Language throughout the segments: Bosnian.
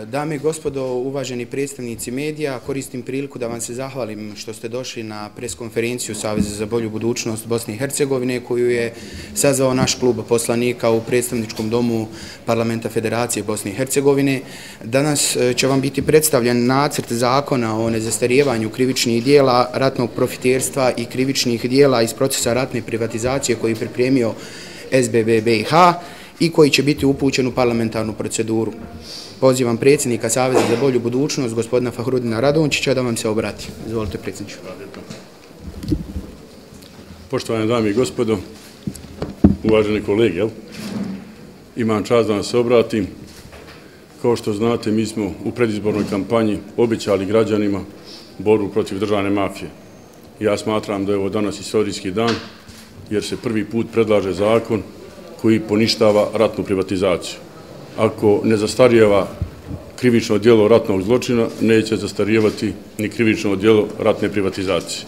Dame i gospodo, uvaženi predstavnici medija, koristim priliku da vam se zahvalim što ste došli na preskonferenciju Saveza za bolju budućnost Bosne i Hercegovine koju je sazvao naš klub poslanika u predstavničkom domu Parlamenta Federacije Bosne i Hercegovine. Danas će vam biti predstavljen nacrt zakona o nezastarijevanju krivičnih dijela, ratnog profiterstva i krivičnih dijela iz procesa ratne privatizacije koji je pripremio SBB BiH i koji će biti upućen u parlamentarnu proceduru. Pozivam predsjednika Saveza za bolju budućnost, gospodina Fahrudina Radončića, da vam se obrati. Izvolite, predsjedniče. Poštovane dame i gospodo, uvaženi kolege, imam čast da vam se obratim. Kao što znate, mi smo u predizbornoj kampanji obećali građanima borbu protiv državne mafije. Ja smatram da je ovo danas istorijski dan, jer se prvi put predlaže zakon koji poništava ratnu privatizaciju. Ako ne zastarijeva krivično djelo ratnog zločina, neće zastarijevati ni krivično djelo ratne privatizacije.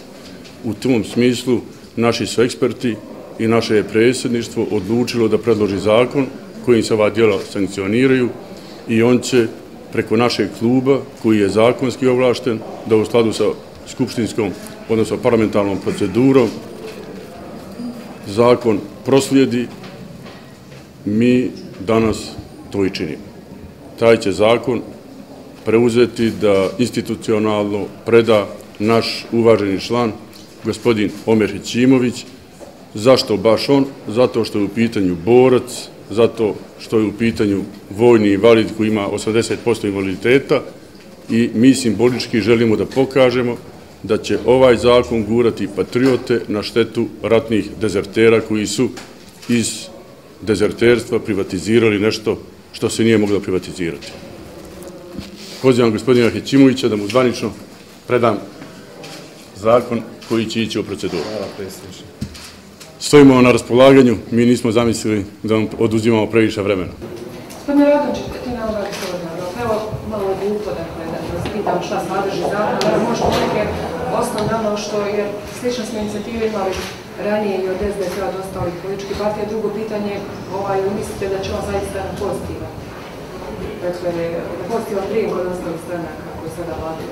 U tom smislu naši su eksperti i naše je predsjedništvo odlučilo da predloži zakon kojim se ova djela sankcioniraju i on će preko našeg kluba, koji je zakonski ovlašten, da u skladu sa skupštinskom, odnosno parlamentarnom procedurom, zakon proslijedi. Mi danas to i činimo. Taj će zakon preuzeti da institucionalno preda naš uvaženi član, gospodin Omer Hećimović. Zašto baš on? Zato što je u pitanju borac, zato što je u pitanju vojni invalid koji ima 80% invaliditeta i mi simbolički želimo da pokažemo da će ovaj zakon gurati patriote na štetu ratnih dezertera koji su iz dezerterstva privatizirali nešto što se nije moglo privatizirati. Pozivam gospodina Hećimovića da mu zvanično predam zakon koji će ići u proceduru. Hvala, predsjedniče. Stojimo na raspolaganju, mi nismo zamislili da vam oduzimamo previše vremena. Gospodine Radončić, ti nam uvijek to evo malo glupo da vas pitam šta sadrži zakon, da možda neke osnovno što je slično smo inicijativu imali ranije i od SDP-a od ostalih političkih partija. Drugo pitanje, mislite da će on zaista na pozitivan? Dakle, na pozitivan prijem kod ostalih stranaka koji sada vladaju.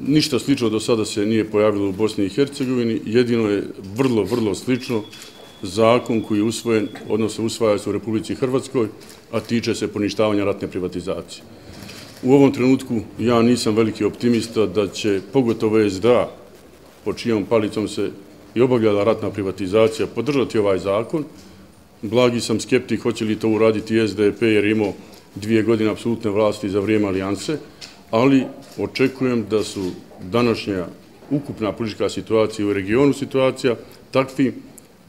Ništa slično do sada se nije pojavilo u Bosni i Hercegovini, jedino je vrlo slično zakon koji je usvojen, odnosno usvaja se u Republici Hrvatskoj, a tiče se poništavanja ratne privatizacije. U ovom trenutku ja nisam veliki optimista da će pogotovo SDA, pod čijom palicom se i obavljala ratna privatizacija, podržati ovaj zakon. Blagi sam skeptik hoće li to uraditi SDP jer imao 2 godine apsolutne vlasti za vrijeme alijanse, ali očekujem da su današnja ukupna politička situacija u regionu situacija takvi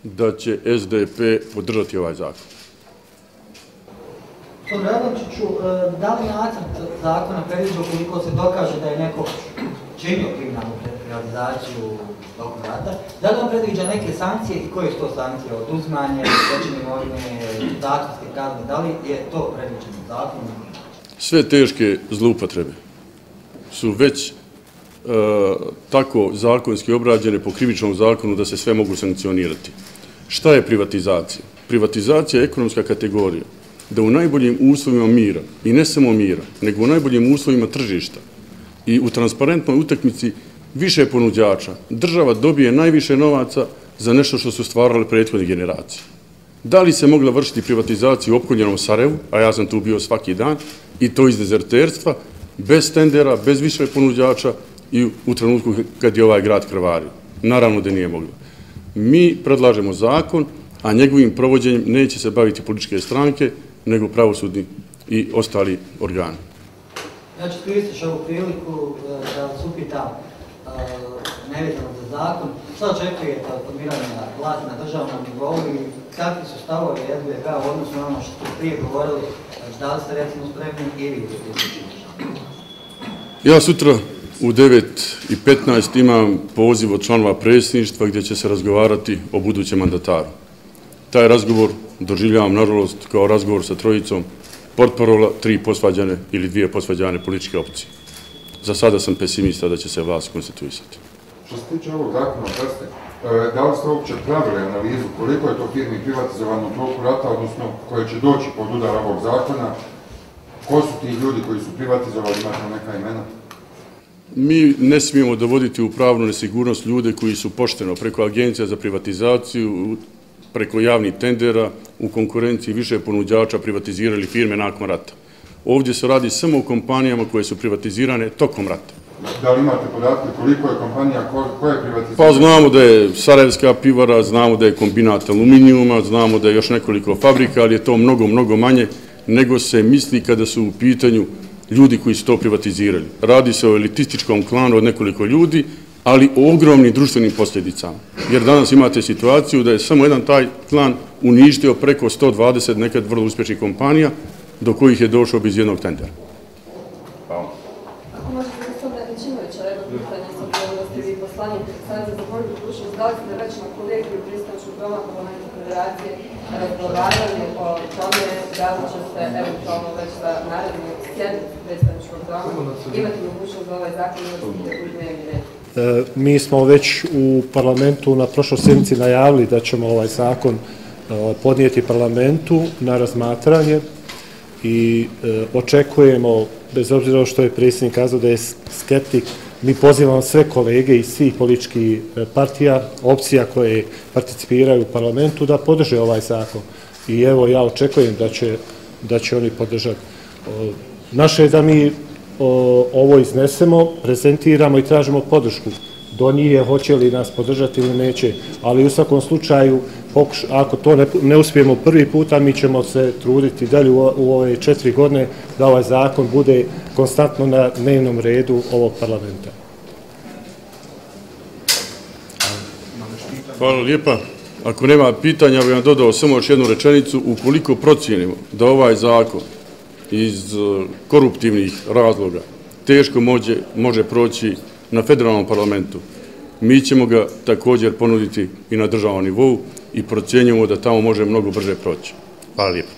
da će SDP podržati ovaj zakon. Gospodin Radončiću, da li nacrt zakona predviđa ukoliko se dokaže da je neko činio kriminalnu privatizaciju tokom rata, da li on predviđa neke sankcije i koje su to sankcije? Oduzimanje, stečene imovine, zatvorske kazne, da li je to predviđeno zakonom? Sve teške zloupotrebe su već tako zakonski obrađene po krivičnom zakonu da se sve mogu sankcionirati. Šta je privatizacija? Privatizacija je ekonomska kategorija da u najboljim uslovima mira, i ne samo mira, nego u najboljim uslovima tržišta i u transparentnoj utakmici više ponuđača, država dobije najviše novaca za nešto što su stvarale prethodne generacije. Da li se mogla vršiti privatizacija u opkoljenom Sarajevu, a ja sam tu bio svaki dan, i to iz dezerterstva, bez tendera, bez više ponuđača i u trenutku kad je ovaj grad krvario? Naravno da nije moglo. Mi predlažemo zakon, a njegovim provođenjem neće se baviti političke stranke, nego pravosudni i ostali organi. Ja ću iskoristiti ovu priliku da vas upitam, nevezano za zakon, šta očekujete od formiranja vlasti na državnom nivou i kakvi su stavovi SBB-a u odnosu na ono što ste prije govorili, da li ste recimo spremni i vi? Ja sutra u 9:15 imam poziv od članova predsjedništva gdje će se razgovarati o budućem mandataru. Taj razgovor doživljavam, nažalost, kao razgovor sa trojicom portparola, 3 posvađane ili 2 posvađane političke opcije. Za sada sam pesimista da će se vlast konstituisati. Što se tiče ovog zakona, da li ste uopće pravili analizu koliko je to firmi privatizovano u toku rata, odnosno koje će doći pod udar ovog zakona? Ko su ti ljudi koji su privatizovali, imate neka imena? Mi ne smijemo dovoditi u pravnu nesigurnost ljude koji su pošteno preko agencija za privatizaciju, preko javnih tendera, u konkurenciji više ponuđača privatizirali firme nakon rata. Ovdje se radi samo o kompanijama koje su privatizirane tokom rata. Da li imate podatke koliko je kompanija, koje je privatizirane? Pa znamo da je Sarajevska pivara, znamo da je kombinat aluminijuma, znamo da je još nekoliko fabrika, ali je to mnogo, mnogo manje nego se misli kada su u pitanju ljudi koji su to privatizirali. Radi se o elitističkom klanu od nekoliko ljudi, ali o ogromnim društvenim posljedicama. Jer danas imate situaciju da je samo jedan taj klan uništio preko 120 nekad vrlo uspješnih kompanija, do kojih je došao bez jednog tendera. Hvala. Ako možete gospodine Većinovića, jedno pitanje, s obzirom da ste vi poslanik Saveza za bolju budućnost, da li ste već na kolegiju predstavničkog doma Parlamenta Federacije razgovarali o tome da li će se eventualno već za narednu sjednicu predstavničkog doma imati mogućnost da ovaj zakon uvrstite u dnevni red? Mi smo već u parlamentu na prošloj sjednici najavili da ćemo ovaj zakon podnijeti parlamentu na razmatranje i očekujemo, bez obzira što je predsjednik kazao da je skeptik, mi pozivamo sve kolege iz svih političkih partija, opcija koje participiraju u parlamentu da podrže ovaj zakon. I evo ja očekujem da će oni podržati. Naše je da mi ovo iznesemo, prezentiramo i tražimo podršku. Do njih je hoće li nas podržati ili neće, ali u svakom slučaju, ako to ne uspijemo prvi puta, mi ćemo se truditi dalje u ove 4 godine da ovaj zakon bude konstantno na dnevnom redu ovog parlamenta. Hvala lijepa. Ako nema pitanja, bih vam dodao samo još jednu rečenicu. Ukoliko procijenimo da ovaj zakon iz koruptivnih razloga teško može proći na federalnom parlamentu, mi ćemo ga također ponuditi i na državnom nivou i procjenjujemo da tamo može mnogo brže proći. Hvala lijepo.